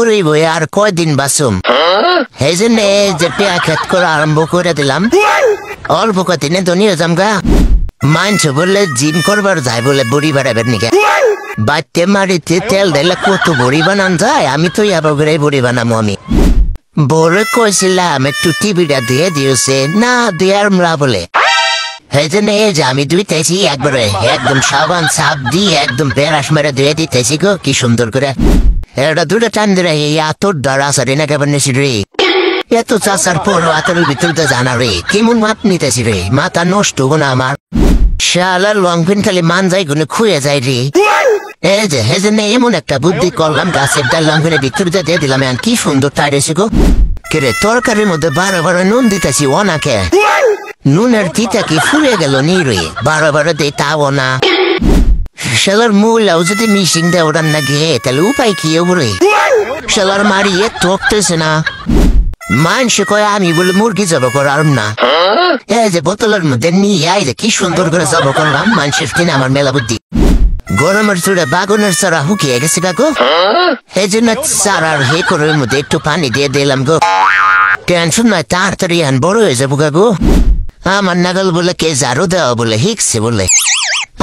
বুড়ি বই আর কয়দিন বাসুম এই জন্য যে পেয়া খেত করা আরম্ভ করে দিলাম। অল্প কদিনে ধনিয়ে জামগা মানছে বললে জিম করবার যায় বলে বুড়ি বাড়াবেন নিকে বাড়তে মারিতে তেল দিলে কত বুড়ি বানান যায়। আমি তো আবার করে বুড়ি বানাবো। আমি বড় কইছিলাম একটু টিভিটা দিয়ে দিয়েছে না দেয়ার মরা বলে এই জন্য যে আমি ধুইতেছি একবারে একদম সাবান সাপ দিয়ে একদম বেরাস মেরে ধুয়ে দিতেছি গো কি সুন্দর করে। এটা দুটো টান দিলে এত ডরা সারি না কেমন নিছি রে এত চাষার পর আতরের ভিতরতে জানা রে কেমন মাপ নিতেছি রে মাথা নষ্ট হবো না আমার। শালার লং পেন খালি মান যায় গুনে খুঁয়ে যায় রে। এই যে এমন একটা বুদ্ধি করলাম গাছের ডাল লং পেনের ভিতরতে দিয়ে দিলাম কি সুন্দর টাইরেছি গো। কেরে তরকারির মধ্যে বারো বারো নুন দিতেছি ওনাকে নুনের তিতা কি ফুলে গেল নি রে বারো বারো দে তাও না। শালার মূলাও যদি মিশিং দেয় ওটার না গিয়ে তাহলে উপায় কি রে শালার মারিয়ে টকতেছে না। মানুষ কয় আমি বলে মুরগি জব করার না। এই যে বোতলের মধ্যে নিয়ে এই যে কি সুন্দর করে জব করলাম মানুষের কিনে আমার মেলা বুদ্ধি। গরমের চুড়ে বাগুনের চারা হুকিয়ে গেছে গো এই জন্য চারার হে করে মধ্যে একটু পানি দিয়ে দিলাম গো। টেনশন নয় তাড়াতাড়ি আন বড় হয়ে যাবো গো। আমার নাগাল বলে কে ঝাড়ু দেওয়া বলে হিকছে বলে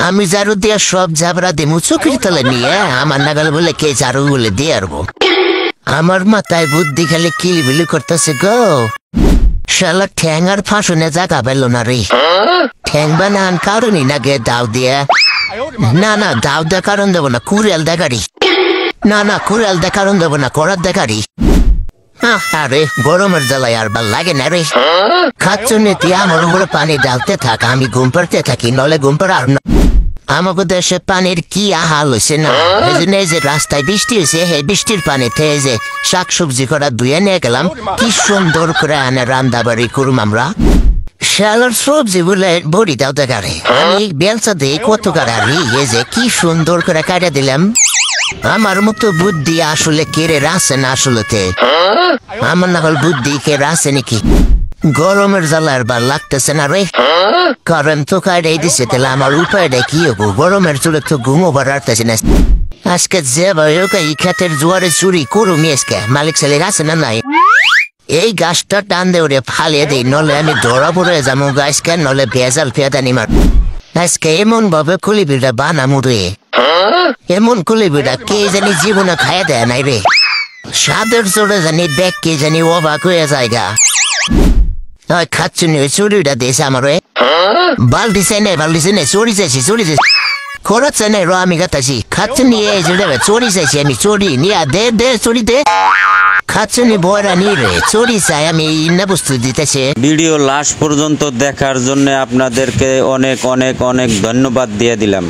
আমি ঝাড়ু দিয়ে সব ঝাবড়া দিমু চোখের তলে নিয়ে আমার নাগাল বলে কে ঝাড়ু বলে দিয়ে আসবো। আমার মাথায় বুদ্ধি খালি কিলবিলি করতেছে গো। শালা ঠ্যাং আর ফাঁসনে জায়গা পেল না রে। ঠ্যাং বানান কারণই না গে দাও দিয়ে না না দাও দে কারণ দেবো না কুড়াল দেখারি না না কুড়াল দে কারণ দেবো না করার দেখারি। আরে গরমের জ্বালায় আর ভাল লাগে না রে। খাচ্ছনে তুই আমার উপরে পানি ডালতে থাক আমি ঘুম পাড়তে থাকি নলে ঘুম পাড় আর না। আমাকে দেশে পানির কি আহাল হয়েছে না এই জন্য এই যে রাস্তায় বৃষ্টি হয়েছে এই বৃষ্টির পানিতে এই যে শাক সবজি করা ধুয়ে নিয়ে গেলাম কি সুন্দর করে আনে রান্না বাড়ি করুম আমরা। শালার সবজি বলে বড়ি দাও দেখারে আমি বেলচা দিয়ে কত কারারি এই যে কি সুন্দর করে কাটা দিলাম। আমার মতো বুদ্ধি আসলে কেড়ে রাখছে না আসলেতে আমার নাকল বুদ্ধি কে রাখছে নাকি। গরমের জ্বালার বার লাগতেছে না রে কারণ তো কাটাই দিছে তাহলে আমার উপায়টা কি হবো। গরমের চুলে তো ঘুমো বাড়তেছে না আজকে যে এই ক্ষেতের জোয়ারে চুরি করুমি আজকে মালিক ছেলে আছে না নাই এই গাছটা টান দে ওরে ফালিয়ে দেই নলে আমি ধরা পড়ে যাবো গাছকে নলে ভেজাল ফেদানি মার। আজকে এমন ভাবে কুলিবিটা বানামু রে এমন কুলিবিটা কে জানি জীবনে খাইয়া দেয় নাই রে সাদের চড়ে জানি দেখ কে জানি অবাক হয়ে জায়গা খাচ্ছুনি ওই চুরিটা দিয়েছে আমার বালতি চাই নাই চুরি চাইছি চুরি চাইছি খরচ চাই নাই আমি গাতাছি খাচ্ছুনি এই যে চুরি চাইছি আমি চুরি নিয়া দে দে চুরি দে খাচ্ছুনি বয়রা নি রে চুরি চাই আমি ইন্না বস্তু দিতেছে। ভিডিও লাস্ট পর্যন্ত দেখার জন্য আপনাদেরকে অনেক অনেক অনেক ধন্যবাদ দিয়ে দিলাম।